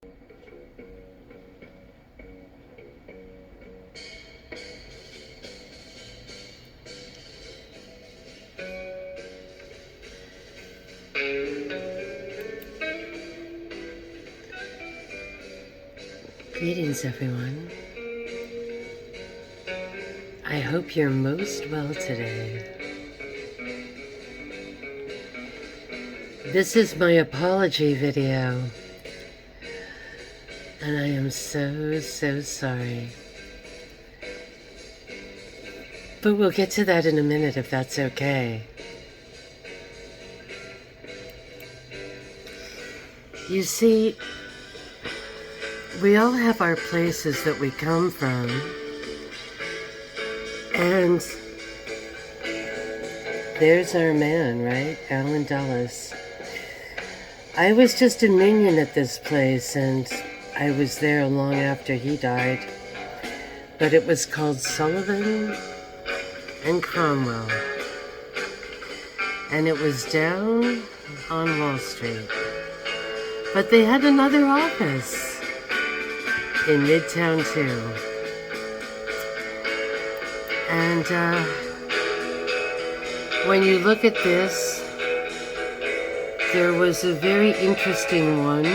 Greetings, everyone. I hope you're most well today. This is my apology video, and I am so sorry. But we'll get to that in a minute if that's okay. You see, we all have our places that we come from, and there's our man, right? Alan Dulles. I was just a minion at this place, and I was there long after he died, but it was called Sullivan and Cromwell, and it was down on Wall Street. But they had another office in Midtown too. And when you look at this, there was a very interesting one.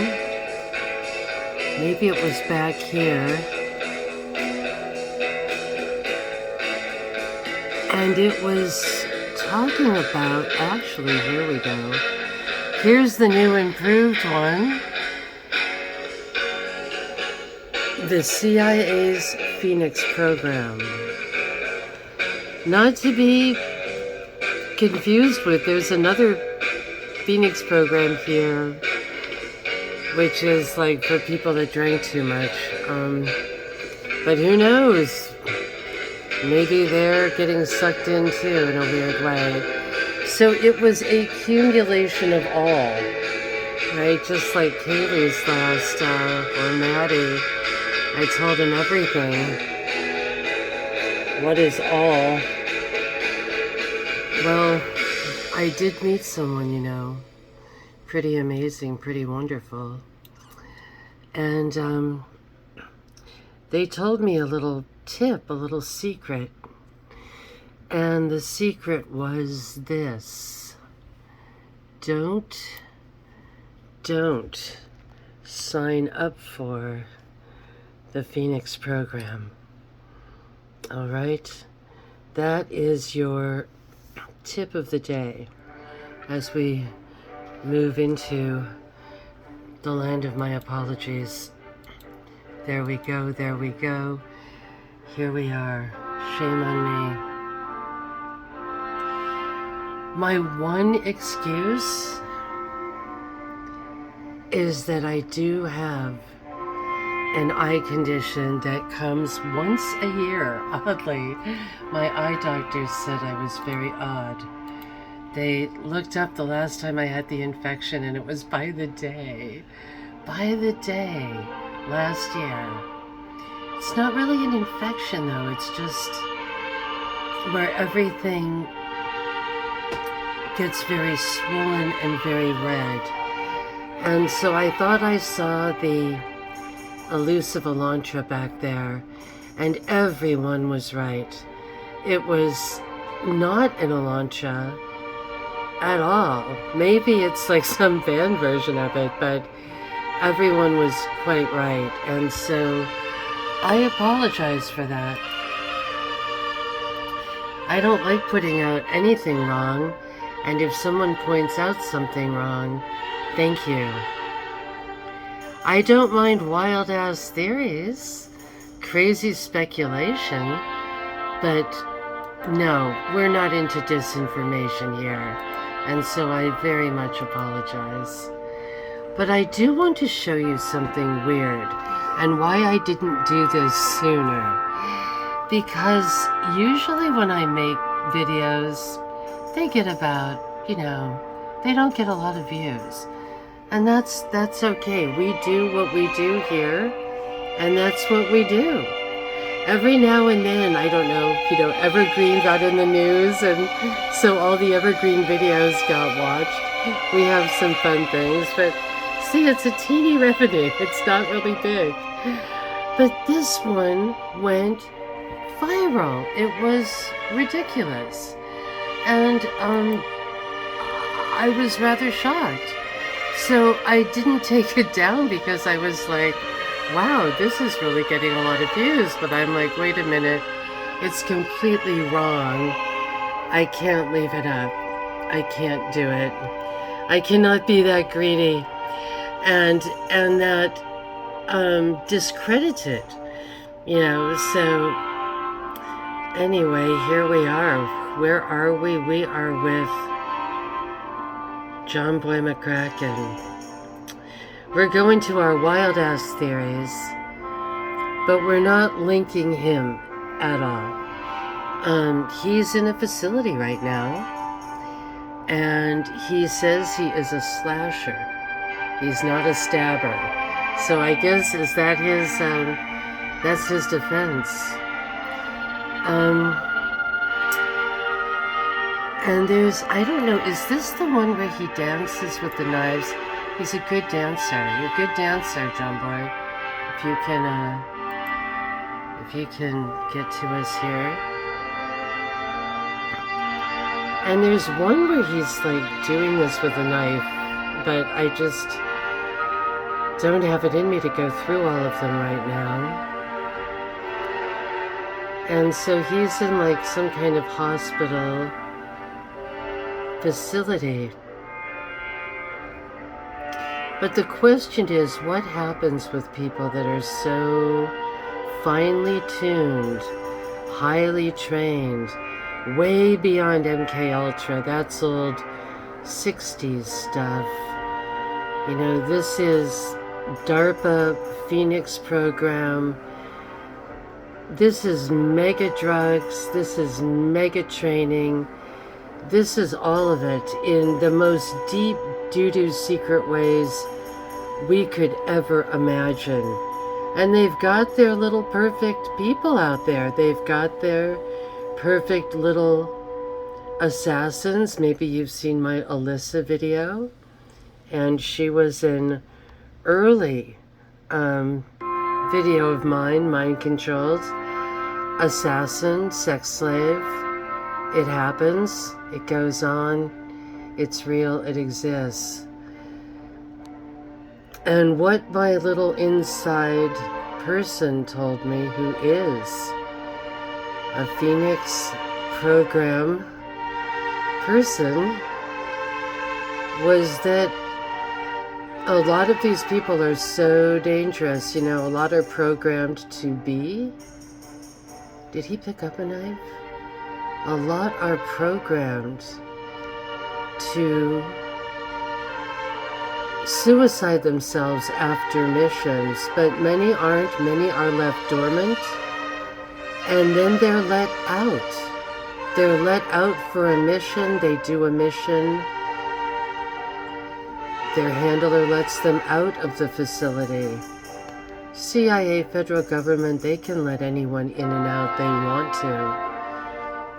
Maybe it was back here. And it was talking about, actually, here we go. Here's the new improved one. The CIA's Phoenix program. Not to be confused with, there's another Phoenix program here, which is like for people that drank too much. But who knows? Maybe they're getting sucked in too in a weird way. So it was a accumulation of all, right? Just like Kaylee's last, or Maddie. I told him everything. What is all? Well, I did meet someone, you know, pretty amazing, pretty wonderful. And they told me a little tip, a little secret. And the secret was this: don't sign up for the Phoenix program. All right? That is your tip of the day as we move into the land of my apologies. There we go, there we go. Here we are. Shame on me. My one excuse is that I do have an eye condition that comes once a year, oddly. My eye doctor said I was very odd. They looked up the last time I had the infection, and it was by the day. By the day, last year. It's not really an infection, though. It's just where everything gets very swollen and very red. And so I thought I saw the elusive Elantra back there, and everyone was right. It was not an Elantra at all. Maybe it's like some band version of it, but everyone was quite right. And so I apologize for that. I don't like putting out anything wrong, and if someone points out something wrong, thank you. I don't mind wild-ass theories, crazy speculation, but no, we're not into disinformation here, and so I very much apologize. But I do want to show you something weird, and why I didn't do this sooner. Because usually when I make videos, they get about, they don't get a lot of views. And that's okay. We do what we do here, and that's what we do. Every now and then, I don't know, Evergreen got in the news, and so all the Evergreen videos got watched. We have some fun things, but see, it's a teeny revenue. It's not really big. But this one went viral. It was ridiculous. And I was rather shocked. So I didn't take it down because I was like, wow, this is really getting a lot of views. But I'm like, wait a minute, it's completely wrong. I can't leave it up. I can't do it. I cannot be that greedy and that discredited, you know. So anyway, here we are. Where are we? We are with John Boy McCracken. We're going to our wild ass theories, but we're not linking him at all. He's in a facility right now, and he says he is a slasher. He's not a stabber. So I guess is that his that's his defense. And there's, I don't know, is this the one where he dances with the knives? He's a good dancer. You're a good dancer, John Boy. If you can get to us here. And there's one where he's like doing this with a knife, but I just don't have it in me to go through all of them right now. And so he's in like some kind of hospital facility. But the question is, what happens with people that are so finely tuned, highly trained, way beyond MK Ultra? That's old 60s stuff. You know, this is DARPA Phoenix program. This is mega drugs. This is mega training. This is all of it in the most deep doo-doo secret ways we could ever imagine. And they've got their little perfect people out there. They've got their perfect little assassins. Maybe you've seen my Alyssa video, and she was an early video of mine, mind controlled, assassin, sex slave. It happens, it goes on, it's real, it exists. And what my little inside person told me, who is a Phoenix program person, was that a lot of these people are so dangerous. You know, a lot are programmed to be. Did he pick up a knife? A lot are programmed to suicide themselves after missions, but many aren't. Many are left dormant, and then they're let out. They're let out for a mission. They do a mission. Their handler lets them out of the facility. CIA, federal government, they can let anyone in and out they want to.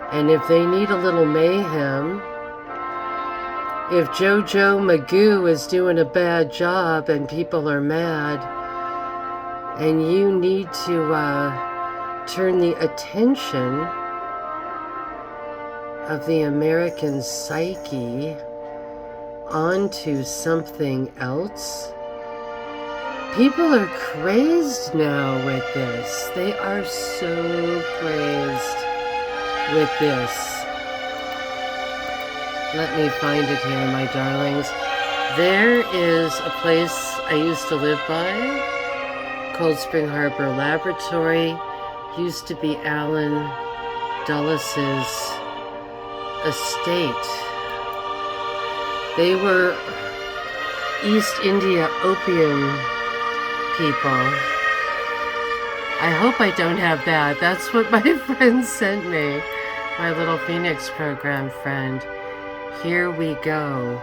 And if they need a little mayhem, if Jojo Magoo is doing a bad job and people are mad, and you need to turn the attention of the American psyche onto something else, people are crazed now with this. They are so crazed with this. Let me find it here, my darlings. There is a place I used to live by, Cold Spring Harbor Laboratory. Used to be Alan Dulles' estate. They were East India opium people. I hope I don't have that. That's what my friend sent me. My little Phoenix program friend. Here we go.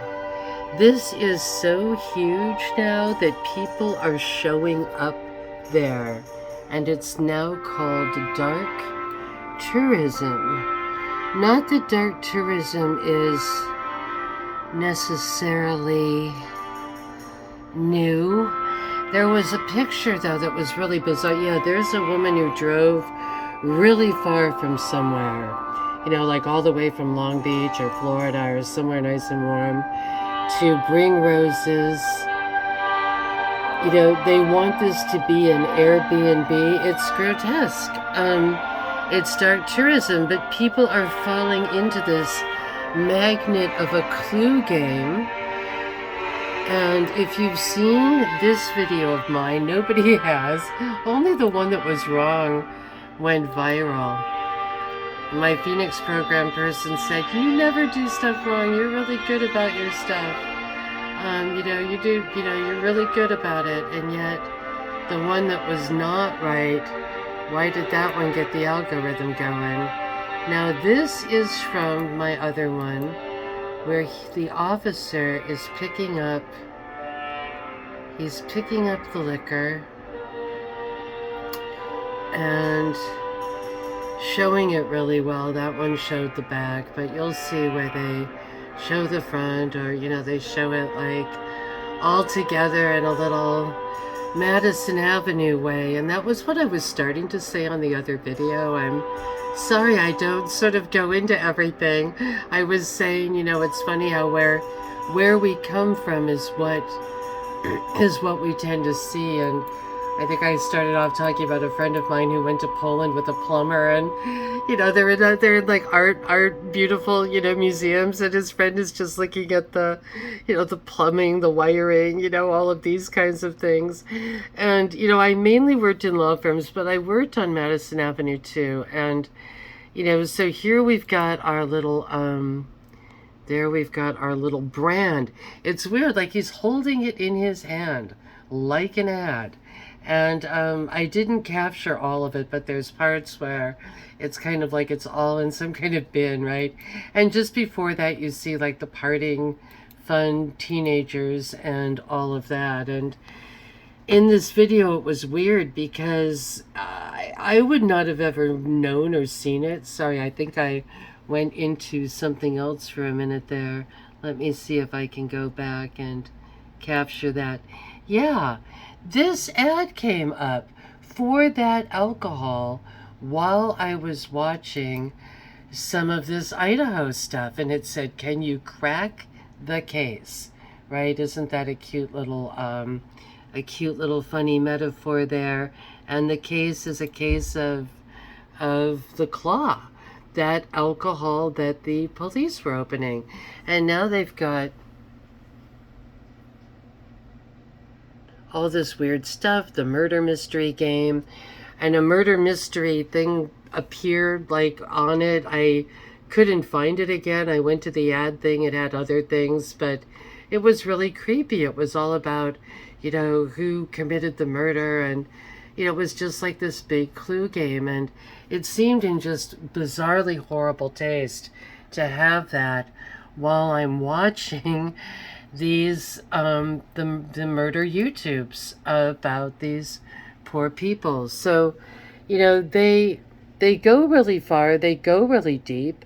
This is so huge now that people are showing up there. And it's now called dark tourism. Not that dark tourism is necessarily new. There was a picture, though, that was really bizarre. Yeah, there's a woman who drove really far from somewhere, you know, like all the way from Long Beach or Florida or somewhere nice and warm to bring roses. You know, they want this to be an Airbnb. It's grotesque. It's dark tourism, but people are falling into this magnet of a clue game. And if you've seen this video of mine, nobody has. Only the one that was wrong went viral. My Phoenix program person said, "You never do stuff wrong. You're really good about your stuff. You know, you're really good about it." And yet, the one that was not right, why did that one get the algorithm going? Now, this is from my other one, where the officer is picking up the liquor and showing it really well. That one showed the back, but you'll see where they show the front, or, you know, they show it like all together in a little Madison Avenue way. And that was what I was starting to say on the other video. I'm sorry I don't sort of go into everything. I was saying, you know, it's funny how where we come from is what we tend to see. And I think I started off talking about a friend of mine who went to Poland with a plumber, and, you know, they're in like art, beautiful, you know, museums, and his friend is just looking at the, you know, the plumbing, the wiring, you know, all of these kinds of things. And, you know, I mainly worked in law firms, but I worked on Madison Avenue too. And, you know, so here we've got our little, there we've got our little brand. It's weird, like he's holding it in his hand like an ad. And I didn't capture all of it, but there's parts where it's kind of like it's all in some kind of bin, right? And just before that, you see like the parting fun teenagers and all of that. And in this video, it was weird because I would not have ever known or seen it. Sorry, I think I went into something else for a minute there. Let me see if I can go back and capture that. Yeah, this ad came up for that alcohol while I was watching some of this Idaho stuff, and it said, "Can you crack the case?" Right? Isn't that a cute little funny metaphor there? And the case is a case of the Claw, that alcohol that the police were opening. And now they've got all this weird stuff, the murder mystery game, and a murder mystery thing appeared like on it. I couldn't find it again. I went to the ad thing, it had other things, but it was really creepy. It was all about, you know, who committed the murder, and, you know, it was just like this big clue game. And it seemed in just bizarrely horrible taste to have that while I'm watching these the murder YouTubes about these poor people. So, you know, they go really far, they go really deep.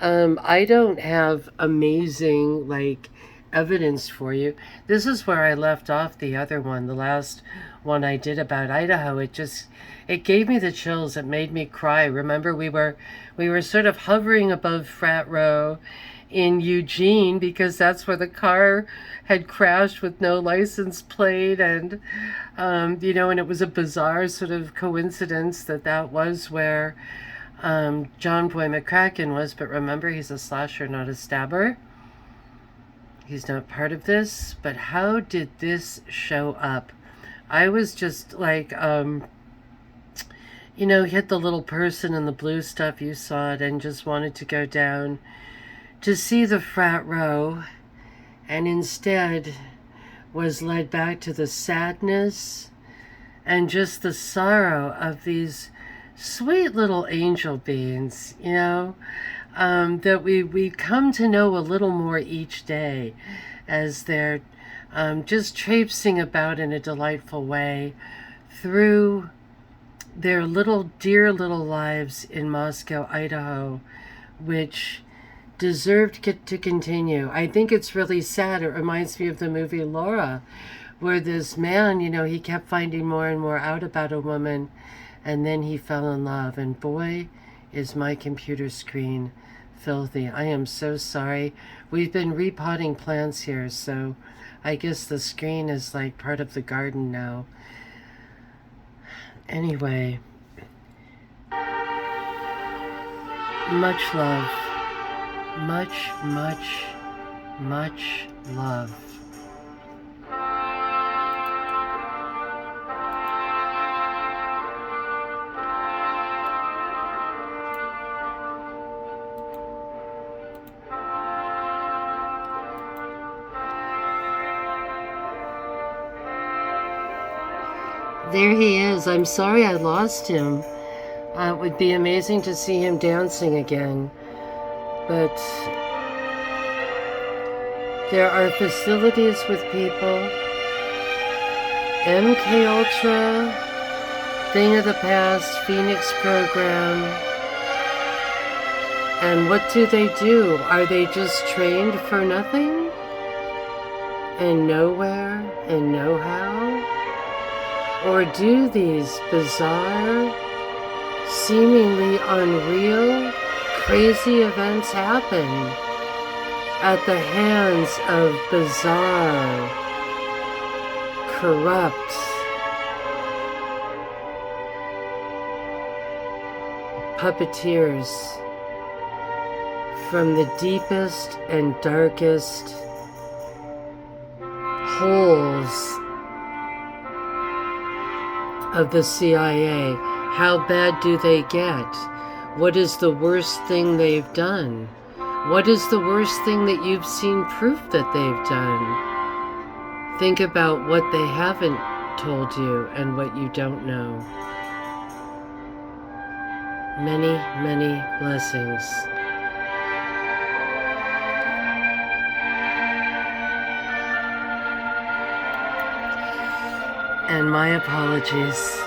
I don't have amazing like evidence for you. This is where I left off the other one, the last one I did about Idaho. It gave me the chills. It made me cry. Remember, we were sort of hovering above Frat Row in Eugene because that's where the car had crashed with no license plate. And you know, and it was a bizarre sort of coincidence that was where John Boy McCracken was. But remember, he's a slasher, not a stabber. He's not part of this. But how did this show up? I was just like, you know, hit the little person in the blue stuff, you saw it, and just wanted to go down to see the Frat Row, and instead was led back to the sadness and just the sorrow of these sweet little angel beings, you know, that we come to know a little more each day as they're just traipsing about in a delightful way through their dear little lives in Moscow, Idaho, which deserved to continue. I think it's really sad. It reminds me of the movie Laura, where this man, he kept finding more and more out about a woman, and then he fell in love. And boy, is my computer screen filthy. I am so sorry. We've been repotting plants here, so I guess the screen is like part of the garden now. Anyway, much love. Much, much, much love. There he is. I'm sorry I lost him. It would be amazing to see him dancing again. But there are facilities with people. MK Ultra, Thing of the Past, Phoenix program. And what do? Are they just trained for nothing? And nowhere and know-how? Or do these bizarre, seemingly unreal, crazy events happen at the hands of bizarre, corrupt, puppeteers from the deepest and darkest holes of the CIA? How bad do they get? What is the worst thing they've done? What is the worst thing that you've seen proof that they've done? Think about what they haven't told you and what you don't know. Many, many blessings. And my apologies.